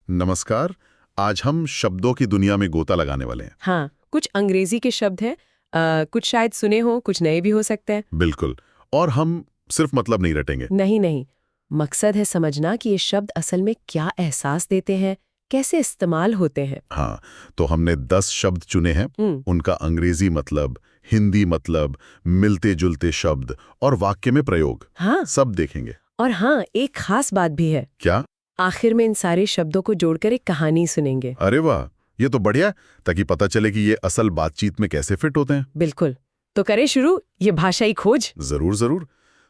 नमस्कार। आज हम शब्दों की दुनिया में गोता लगाने वाले हैं। हाँ, कुछ अंग्रेजी के शब्द हैं, कुछ शायद सुने हो, कुछ नए भी हो सकते हैं। बिल्कुल। और हम सिर्फ मतलब नहीं रटेंगे। नहीं नहीं, मकसद है समझना कि ये शब्द असल में क्या एहसास देते हैं, कैसे इस्तेमाल होते हैं। हाँ, तो हमने 10 शब्द चुने हैं। उनका अंग्रेजी मतलब, हिंदी मतलब, मिलते जुलते शब्द और वाक्य में प्रयोग, हाँ, सब देखेंगे। और हाँ, एक खास बात भी है। क्या? आखिर में इन सारे शब्दों को जोड़कर एक कहानी सुनेंगे। अरे वाह, ये तो बढ़िया है, ताकि पता चले कि ये असल बातचीत में कैसे फिट होते हैं। बिल्कुल। तो करें शुरू ये भाषाई खोज। जरूर जरूर।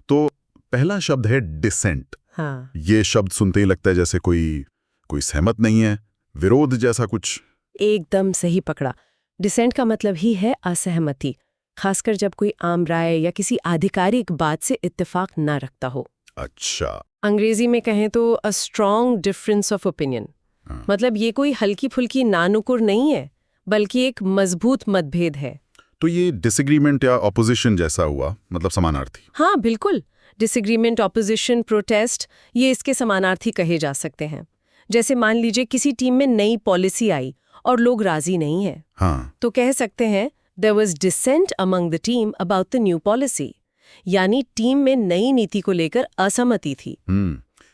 तो पहला शब्द है डिसेंट। हाँ, ये शब्द सुनते ही लगता है जैसे कोई सहमत नहीं है, विरोध जैसा कुछ। एकदम सही पकड़ा। डिसेंट का मतलब ही है असहमति, खासकर जब कोई आम राय या किसी आधिकारिक बात से इत्तेफाक ना रखता हो। अच्छा। अंग्रेजी में कहें तो a strong difference of opinion. हाँ। मतलब ये कोई हल्की फुल्की नानुकुर नहीं है, बल्कि एक मजबूत मतभेद है। तो ये डिसएग्रीमेंट या ऑपोजिशन जैसा हुआ, मतलब समानार्थी। हाँ बिल्कुल, डिसएग्रीमेंट, ऑपोजिशन, प्रोटेस्ट, ये इसके समानार्थी कहे जा सकते हैं। जैसे मान लीजिए किसी टीम में नई पॉलिसी आई और लोग राजी नहीं हैं, हाँ। तो कह सकते हैं there was dissent among the team about the new policy. यानी टीम में नई नीति को लेकर असहमति थी।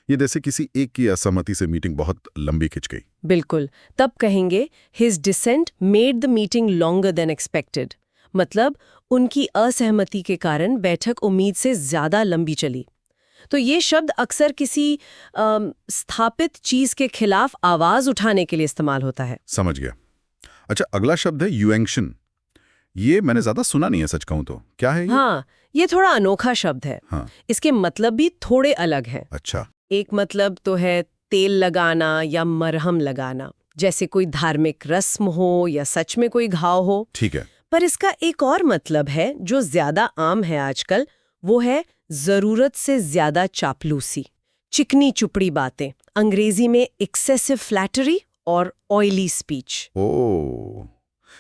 ये जैसे किसी एक की असहमति से मीटिंग बहुत लंबी खिंच गई। बिल्कुल, तब कहेंगे his dissent made the meeting longer than expected. मतलब उनकी असहमति के कारण बैठक उम्मीद से ज्यादा लंबी चली। तो ये शब्द अक्सर किसी स्थापित चीज के खिलाफ आवाज उठाने के लिए इस्तेमाल होता है। समझ गया। अच्छा, अगला शब्द है यूएंक्शन। ये मैंने ज्यादा सुना नहीं है, सच कहूं तो। क्या है ये? हाँ, ये थोड़ा अनोखा शब्द है। हाँ। इसके मतलब भी थोड़े अलग हैं। अच्छा। एक मतलब तो है तेल लगाना या मरहम लगाना, जैसे कोई धार्मिक रस्म हो या सच में कोई घाव हो। ठीक है। पर इसका एक और मतलब है जो ज्यादा आम है आजकल, वो है जरूरत से ज्यादा चापलूसी, चिकनी चुपड़ी बातें, अंग्रेजी में एक्सेसिव फ्लैटरी और ऑयली स्पीच। ओ,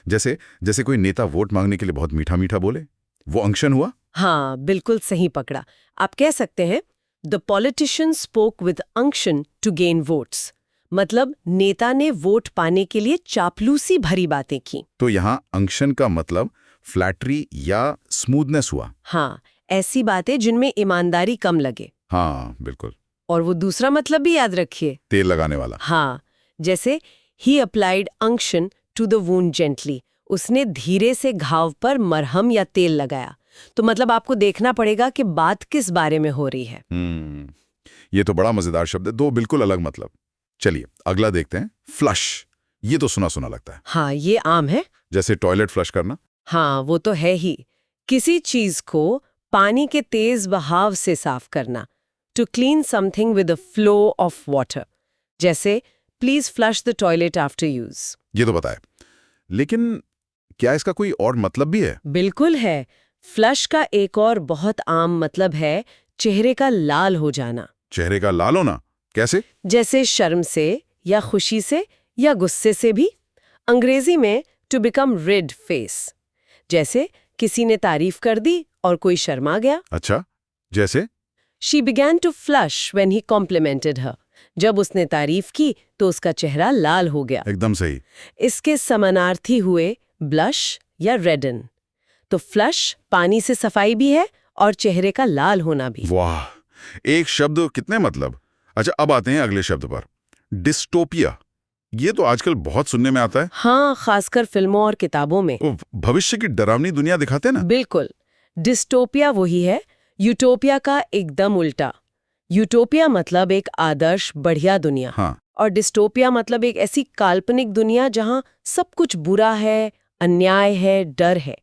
जैसे जैसे कोई नेता वोट मांगने के लिए बहुत मीठा मीठा बोले, वो अंक्शन हुआ। हाँ, बिल्कुल सही पकड़ा। आप कह सकते हैं the politician spoke with unction to gain votes. मतलब नेता ने वोट पाने के लिए चापलूसी भरी बातें की। तो यहाँ अंक्शन का मतलब फ्लैटरी या स्मूथनेस हुआ। हाँ, ऐसी बातें जिनमें ईमानदारी कम लगे। हाँ बिल्कुल। और वो दूसरा मतलब भी याद रखिए, तेल लगाने वाला। हाँ, जैसे ही applied unction to the wound gently. उसने धीरे से घाव पर मरहम या तेल लगाया। तो मतलब आपको देखना पड़ेगा कि बात किस बारे में हो रही है। ये तो बड़ा मजेदार शब्द है, दो बिल्कुल अलग मतलब। चलिए अगला देखते हैं, फ्लश। ये तो सुना सुना लगता है। हाँ, ये आम है। जैसे टॉयलेट फ्लश करना। हाँ, वो तो है ही। किसी चीज को पानी के तेज बहाव से साफ करना, to clean something with a flow of water. जैसे please flush the toilet after use. ये तो बताए, लेकिन क्या इसका कोई और मतलब भी है? बिल्कुल है। फ्लश का एक और बहुत आम मतलब है चेहरे का लाल हो जाना। चेहरे का लाल होना कैसे? जैसे शर्म से या खुशी से या गुस्से से भी। अंग्रेजी में टू बिकम रेड फेस। जैसे किसी ने तारीफ कर दी और कोई शर्मा गया। अच्छा, जैसे she began to flush when he complimented her. जब उसने तारीफ की तो उसका चेहरा लाल हो गया। एकदम सही। इसके समानार्थी हुए ब्लश या रेडन। तो फ्लश पानी से सफाई भी है और चेहरे का लाल होना भी। वाह, एक शब्द कितने मतलब। अच्छा, अब आते हैं अगले शब्द पर, डिस्टोपिया। ये तो आजकल बहुत सुनने में आता है। हाँ, खासकर फिल्मों और किताबों में। वो भविष्य की डरावनी दुनिया दिखाते हैं ना। बिल्कुल। डिस्टोपिया वही है, यूटोपिया का एकदम उल्टा। यूटोपिया मतलब एक आदर्श बढ़िया दुनिया। हाँ। और डिस्टोपिया मतलब एक ऐसी काल्पनिक दुनिया जहां सब कुछ बुरा है, अन्याय है, डर है।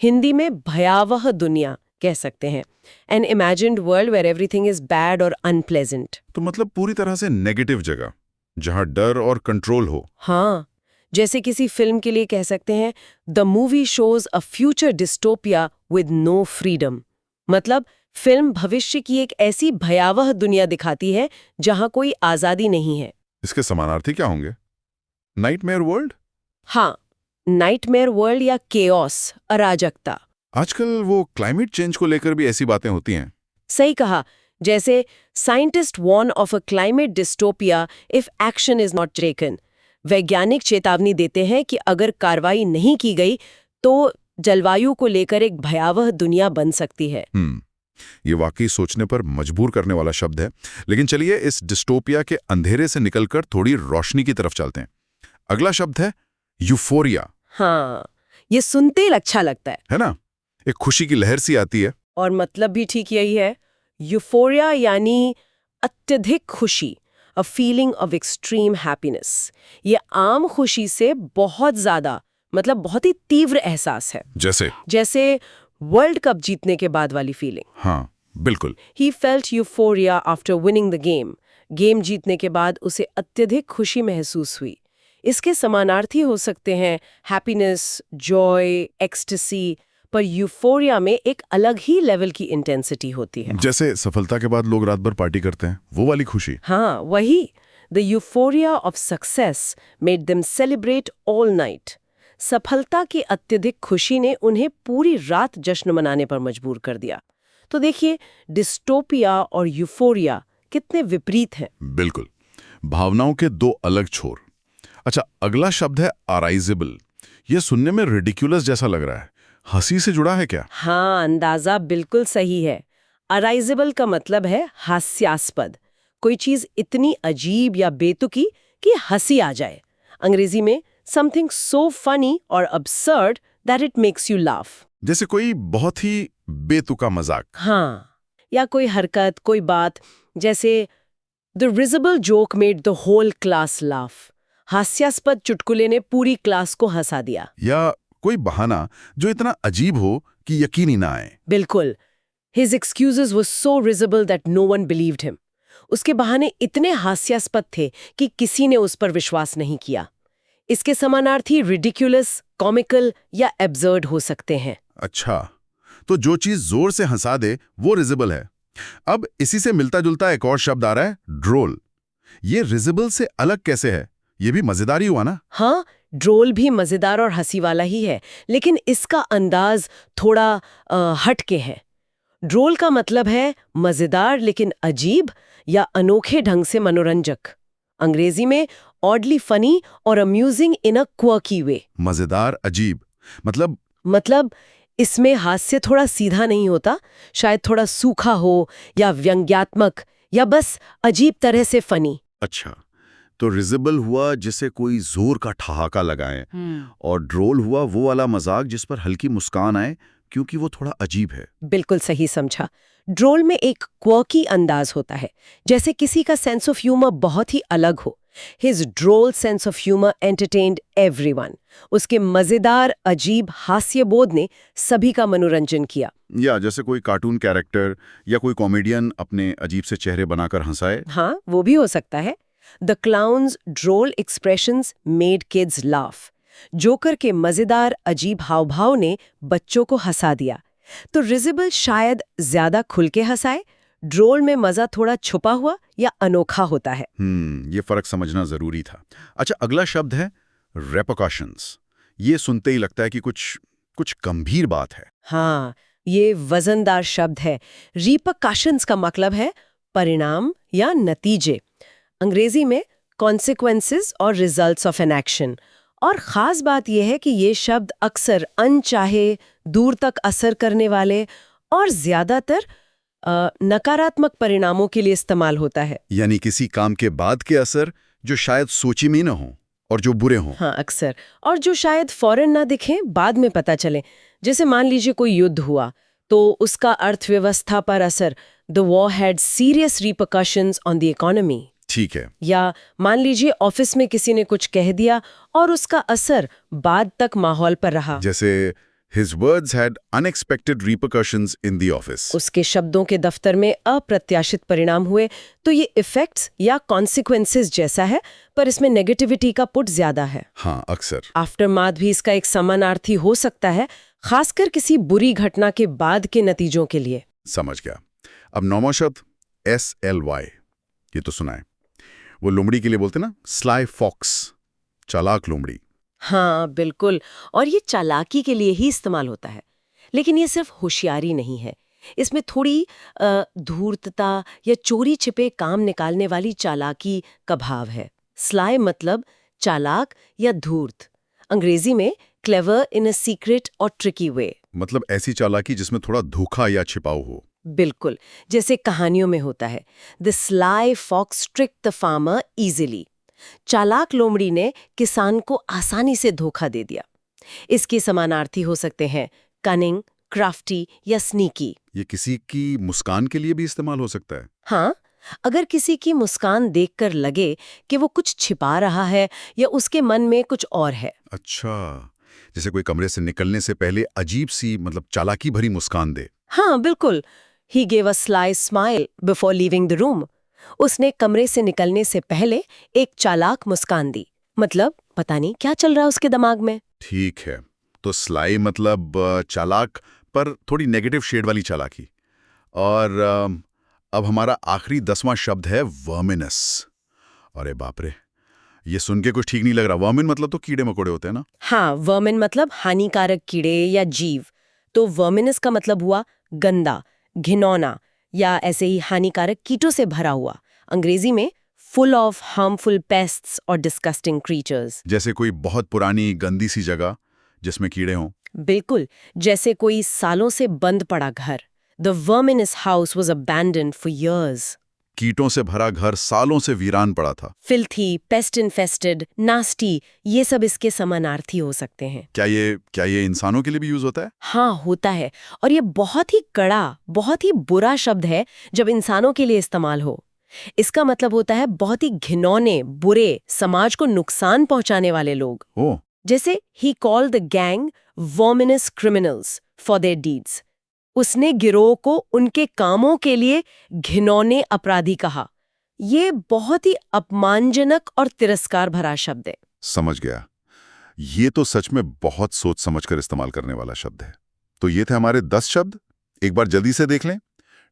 हिंदी में भयावह दुनिया कह सकते हैं। An imagined world where everything is bad और अनप्लेजेंट। तो मतलब पूरी तरह से नेगेटिव जगह, जहां डर और कंट्रोल हो। हाँ, जैसे किसी फिल्म के लिए कह सकते हैं the movie shows a future dystopia with no freedom. मतलब फिल्म भविष्य की एक ऐसी भयावह दुनिया दिखाती है जहां कोई आजादी नहीं है। इसके समानार्थी क्या होंगे? Nightmare world. हाँ, नाइटमेयर वर्ल्ड या केओस, अराजकता। आजकल वो क्लाइमेट चेंज को लेकर भी ऐसी बातें होती हैं। सही कहा। जैसे scientist warn of a climate dystopia if action is not taken. वैज्ञानिक चेतावनी देते हैं कि अगर कार्रवाई नहीं की गई तो जलवायु को लेकर एक भयावह दुनिया बन सकती है। ये वाकई सोचने पर मजबूर करने वाला शब्द है। लेकिन चलिए इस डिस्टोपिया के अंधेरे से निकलकर थोड़ी रोशनी की तरफ चलते हैं। अगला शब्द है यूफोरिया। हाँ, ये सुनते ही अच्छा लगता है ना? एक खुशी की लहर सी आती है। और मतलब भी ठीक यही है। यूफोरिया यानी अत्यधिक खुशी, a feeling of extreme happiness. ये आम खुशी से बहुत ज्यादा, मतलब बहुत ही तीव्र एहसास है। जैसे वर्ल्ड कप जीतने के बाद वाली फीलिंग। हाँ, बिल्कुल। He felt euphoria after winning the game. Game जीतने के बाद उसे अत्यधिक खुशी महसूस हुई। इसके समानार्थी हो सकते हैं हैप्पीनेस, जॉय, एक्सटेसी, पर यूफोरिया में एक अलग ही लेवल की इंटेंसिटी होती है। जैसे सफलता के बाद लोग रात भर पार्टी करते हैं, वो वाली खुशी। हाँ, वही। The euphoria of success made them celebrate all night. सफलता की अत्यधिक खुशी ने उन्हें पूरी रात जश्न मनाने पर मजबूर कर दिया। तो देखिए, डिस्टोपिया और यूफोरिया कितने विपरीत हैं। बिल्कुल, भावनाओं के दो अलग छोर। अच्छा, अगला शब्द है अराइजेबल। ये सुनने में रिडिक्यूलस जैसा लग रहा है। हंसी से जुड़ा है क्या? हाँ, अंदाजा बिल्कुल सही है। अराइजेबल का मतलब है हास्यास्पद, कोई चीज इतनी अजीब या बेतुकी कि हंसी आ जाए। अंग्रेजी में something so funny or absurd that it makes you laugh. जैसे कोई बहुत ही बेतुका मजाक। हाँ, या कोई हरकत, कोई बात, जैसे the risible joke made the whole class laugh. हास्यास्पद चुटकुले ने पूरी क्लास को हंसा दिया। या कोई बहाना जो इतना अजीब हो कि यकीन ही ना आए। बिल्कुल। His excuses were so risible that no one believed him. उसके बहाने इतने हास्यास्पद थे कि किसी ने उस पर विश्वास नहीं किया। इसके समानार्थी रिडिक्यूलस, कॉमिकल या एब्सर्ड हो सकते हैं। अच्छा, तो जो चीज जोर से हंसा दे वो रिजिबल है। अब इसी से मिलता जुलता एक और शब्द आ रहा है, ड्रोल। ये रिजिबल से अलग कैसे है? ये भी मजेदार ही हुआ ना? हाँ, ड्रोल भी मजेदार और हंसी वाला ही है, लेकिन इसका अंदाज थोड़ा हटके है। ड्रोल का मतलब है मजेदार लेकिन अजीब या अनोखे ढंग से मनोरंजक। अंग्रेजी में ऑडली फनी और amusing in a quirky way. मजेदार, अजीब, मतलब इसमें हास्य थोड़ा सीधा नहीं होता, शायद थोड़ा सूखा हो या व्यंग्यात्मक या बस अजीब तरह से फनी। अच्छा, तो रिजिबल हुआ जिसे कोई जोर का ठहाका लगाए, और ड्रोल हुआ वो वाला मजाक जिस पर हल्की मुस्कान आए क्योंकि वो थोड़ा अजीब है। बिल्कुल सही समझा। ड्रोल में एक क्वर्की अंदाज होता है, जैसे किसी का सेंस ऑफ ह्यूमर बहुत ही अलग हो। His droll sense of humor entertained everyone. उसके मजेदार अजीब हास्यबोध ने सभी का मनोरंजन किया। या जैसे कोई कार्टून कैरेक्टर या कोई कॉमेडियन अपने अजीब से चेहरे बनाकर हंसाए। हाँ, वो भी हो सकता है। The clown's droll expressions made kids laugh. Joker के मजेदार अजीब हाव-भाव ने बच्चों को हंसा दिया। तो रिजिबल शायद ज्यादा खुल के हंसाए, ड्रोल में मजा थोड़ा छुपा हुआ या अनोखा होता है। ये फर्क समझना जरूरी था। अच्छा, अगला शब्द है रेपरकशंस। ये सुनते ही लगता है कि कुछ गंभीर बात है। हाँ, ये वजनदार शब्द है। रिपरकशंस का मतलब है परिणाम या नतीजे। अंग्रेजी में कॉन्सिक्वेंसेस और रिजल्ट्स ऑफ एन एक्शन। और खास बात यह है कि ये शब्द अक्सर अनचाहे, दूर तक असर करने वाले और ज्यादातर नकारात्मक परिणामों के लिए इस्तेमाल होता है। यानी किसी काम के बाद के असर जो शायद सोची में न हो और जो बुरे हों। हाँ, अक्सर, और जो शायद फौरन ना दिखें, बाद में पता चले। जैसे मान लीजिए कोई युद्ध हुआ तो उसका अर्थव्यवस्था पर असर, the war had serious repercussions on the economy. ठीक है। या मान लीजिए ऑफिस में किसी ने कुछ कह दिया और उसका असर बाद तक माहौल पर रहा। जैसे His words had unexpected repercussions in the office. उसके शब्दों के दफ्तर में अप्रत्याशित परिणाम हुए। तो ये इफेक्ट्स या कॉन्सिक्वेंसेस जैसा है, पर इसमें नेगेटिविटी का पुट ज्यादा है। हाँ, अक्सर आफ्टरमाथ भी इसका एक समानार्थी हो सकता है, खासकर किसी बुरी घटना के बाद के नतीजों के लिए। समझ गया। अब नौवां शब्द SLY, ये तो सुना है। वो लोमड़ी के लिए बोलते ना, स्लाई फॉक्स, चालाक लोमड़ी। हाँ, बिल्कुल, और ये चालाकी के लिए ही इस्तेमाल होता है। लेकिन ये सिर्फ होशियारी नहीं है, इसमें थोड़ी धूर्तता या चोरी छिपे काम निकालने वाली चालाकी का भाव है। स्लाई मतलब चालाक या धूर्त, अंग्रेजी में क्लेवर इन अ सीक्रेट और ट्रिकी वे। मतलब ऐसी चालाकी जिसमें थोड़ा धोखा या छिपाव हो। बिल्कुल, जैसे कहानियों में होता है, the sly fox tricked the farmer easily. चालाक लोमड़ी ने किसान को आसानी से धोखा दे दिया। इसके समानार्थी हो सकते हैं कनिंग, क्राफ्टी या स्नीकी। ये किसी की मुस्कान के लिए भी इस्तेमाल हो सकता है। हाँ, अगर किसी की मुस्कान देखकर लगे कि वो कुछ छिपा रहा है या उसके मन में कुछ और है। अच्छा, जैसे कोई कमरे से निकलने से पहले अजीब सी मतलब चालाकी भरी मुस्कान दे। हाँ, बिल्कुल। He gave a sly smile before leaving the room. उसने कमरे से निकलने से पहले एक चालाक मुस्कान दी। मतलब पता नहीं क्या चल रहा है उसके दिमाग में। ठीक है, तो स्लाई मतलब चालाक पर थोड़ी नेगेटिव शेड वाली चालाकी। और अब हमारा आखिरी 10वां शब्द है वर्मिनस। अरे बाप रे, ये सुन के कुछ ठीक नहीं लग रहा। वर्मिन मतलब तो कीड़े मकोड़े होते हैं ना। हाँ, वर्मिन मतलब हानिकारक कीड़े या जीव। तो वर्मिनस का मतलब हुआ गंदा, घिनौना या ऐसे ही हानिकारक कीटों से भरा हुआ। अंग्रेजी में फुल ऑफ हार्मफुल पेस्ट्स और डिस्गस्टिंग क्रीचर्स। जैसे कोई बहुत पुरानी गंदी सी जगह जिसमें कीड़े हों। बिल्कुल, जैसे कोई सालों से बंद पड़ा घर। The verminous house was abandoned for years। कीटों से भरा घर सालों से वीरान पड़ा था। फिल्थी, पेस्ट इन्फेस्टेड, नास्टी, ये सब इसके समानार्थी हो सकते हैं। क्या ये इंसानों के लिए भी यूज होता है? हाँ, होता है। और ये बहुत ही कड़ा, बहुत ही बुरा शब्द है जब इंसानों के लिए इस्तेमाल हो। इसका मतलब होता है बहुत ही घिनौने, बुरे, समाज को नुकसान पहुंचाने वाले लोग। ओ, जैसे ही called the gang verminous criminals for their deeds. उसने गिरोह को उनके कामों के लिए घिनौने अपराधी कहा। ये बहुत ही अपमानजनक और तिरस्कार भरा शब्द है। समझ गया। ये तो सच में बहुत सोच समझकर इस्तेमाल करने वाला शब्द है। तो ये थे हमारे 10 शब्द। एक बार जल्दी से देख लें।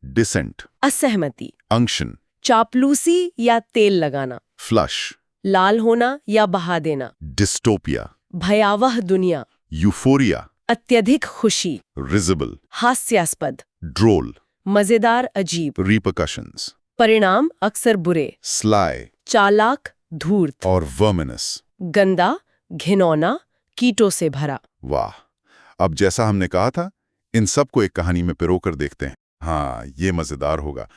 डिसेंट, असहमति, अंक्शन, चापलूसी या तेल लगाना, फ्लश, लाल होना या बहा देना, डिस्टोपिया, भयावह दुनिया, यूफोरिया, अत्यधिक खुशी, रिजिबल, हास्यास्पद, ड्रोल, मजेदार, अजीब, रिपरकशंस, परिणाम अक्सर बुरे, स्लाई चालाक, धूर्त, और वर्मिनस। गंदा, घिनौना, कीटों से भरा। वाह! अब जैसा हमने कहा था, इन सब को एक कहानी में पिरोकर देखते हैं। हाँ, ये मजेदार होगा।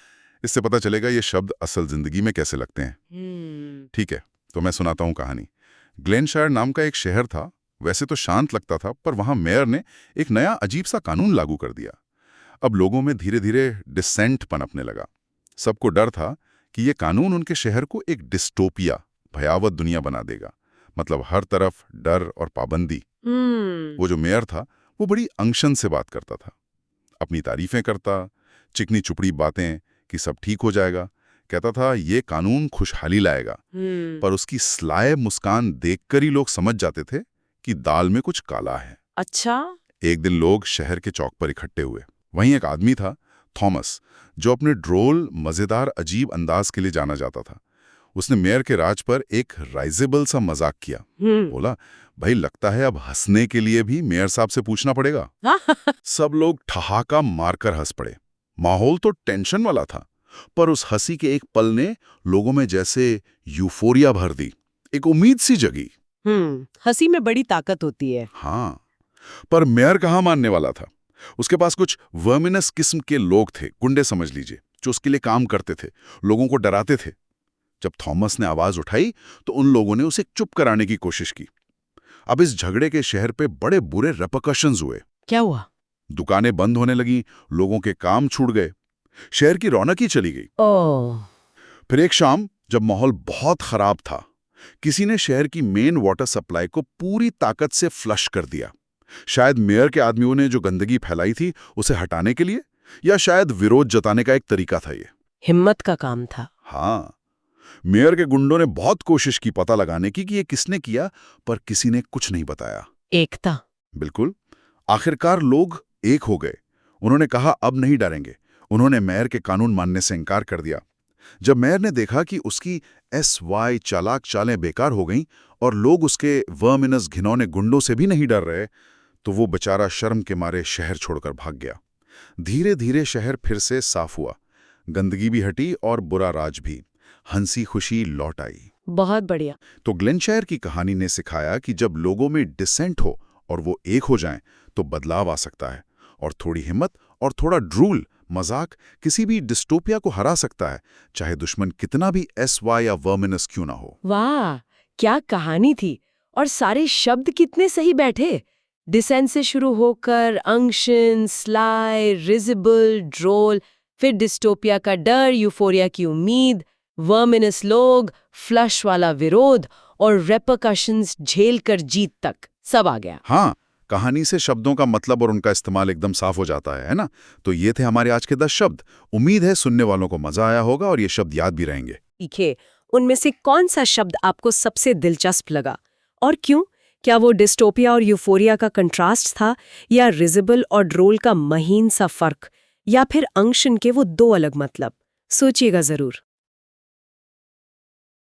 इससे पता चलेगा ये शब्द असल जिंदगी में कैसे लगते हैं। ठीक है, तो मैं सुनाता हूँ कहानी। ग्लेनशायर नाम का एक शहर था। वैसे तो शांत लगता था, पर वहां मेयर ने एक नया अजीब सा कानून लागू कर दिया। अब लोगों में धीरे धीरे डिसेंट पनपने लगा। सबको डर था कि ये कानून उनके शहर को एक डिस्टोपिया, भयावह दुनिया बना देगा। मतलब हर तरफ डर और पाबंदी। वो जो मेयर था, वो बड़ी अंशन से बात करता था, अपनी तारीफें करता, चिकनी चुपड़ी बातें कि सब ठीक हो जाएगा। कहता था ये कानून खुशहाली लाएगा। पर उसकी स्लाय मुस्कान देखकर ही लोग समझ जाते थे कि दाल में कुछ काला है। अच्छा। एक दिन लोग शहर के चौक पर इकट्ठे हुए। वहीं एक आदमी था, थॉमस, जो अपने ड्रोल, मजेदार, अजीब अंदाज के लिए जाना जाता था। उसने मेयर के राज पर एक राइजेबल सा मजाक किया। बोला, भाई लगता है अब हंसने के लिए भी मेयर साहब से पूछना पड़ेगा। सब लोग ठहाका मारकर हंस पड़े। माहौल तो टेंशन वाला था, पर उस हंसी के एक पल ने लोगों में जैसे यूफोरिया भर दी, एक उम्मीद सी जगी। हंसी में बड़ी ताकत होती है। हाँ, पर मेयर कहाँ मानने वाला था। उसके पास कुछ वर्मिनस किस्म के लोग थे, गुंडे समझ लीजिए, जो उसके लिए काम करते थे, लोगों को डराते थे। जब थॉमस ने आवाज उठाई तो उन लोगों ने उसे चुप कराने की कोशिश की। अब इस झगड़े के शहर पे बड़े बुरे रेपरकशंस हुए। क्या हुआ? दुकानें बंद होने लगी, लोगों के काम छूट गए, शहर की रौनक ही चली गई। फिर एक शाम जब माहौल बहुत खराब था, किसी ने शहर की मेन वाटर सप्लाई को पूरी ताकत से फ्लश कर दिया। शायद मेयर के आदमियों ने जो गंदगी फैलाई थी उसे हटाने के लिए, या शायद विरोध जताने का एक तरीका था ये। हिम्मत का काम था। हाँ, मेयर के गुंडों ने बहुत कोशिश की पता लगाने की कि ये किसने किया, पर किसी ने कुछ नहीं बताया। एकता। बिल्कुल। आखिरकार लोग एक हो गए। उन्होंने कहा अब नहीं डरेंगे। उन्होंने मेयर के कानून मानने से इनकार कर दिया। जब मेयर ने देखा कि उसकी SY चालाक चालें बेकार हो गईं और लोग उसके वर्मिनस घिनौने गुंडों से भी नहीं डर रहे, तो वो बेचारा शर्म के मारे शहर छोड़कर भाग गया। धीरे धीरे शहर फिर से साफ हुआ, गंदगी भी हटी और बुरा राज भी, हंसी खुशी लौट आई। बहुत बढ़िया। तो ग्लेनशायर की कहानी ने सिखाया कि जब लोगों में डिसेंट हो और वो एक हो जाएं, तो बदलाव आ सकता है, और थोड़ी हिम्मत और थोड़ा ड्रूल, मजाक किसी भी डिस्टोपिया को हरा सकता है, चाहे दुश्मन कितना भी SY या वर्मिनस क्यों ना हो। वाह, क्या कहानी थी! और सारे शब्द कितने सही बैठे। डिसेंट से शुरू होकर अंक्शन, स्लाई, रिजिबल, ड्रोल, फिर डिस्टोपिया का डर, यूफोरिया की उम्मीद, वर्मिनस लोग, फ्लश वाला विरोध और रेपरकशंस झेल कर जीत तक, सब आ गया। हाँ, कहानी से शब्दों का मतलब और उनका इस्तेमाल एकदम साफ हो जाता है ना? तो ये थे हमारे आज के 10 शब्द। उम्मीद है सुनने वालों को मजा आया होगा और ये शब्द याद भी रहेंगे। ठीक है, उनमें से कौन सा शब्द आपको सबसे दिलचस्प लगा और क्यों? क्या वो डिस्टोपिया और यूफोरिया का कंट्रास्ट था, या रिजिबल और ड्रोल का महीन सा फर्क, या फिर अंक्शन के वो दो अलग मतलब? सोचिएगा जरूर।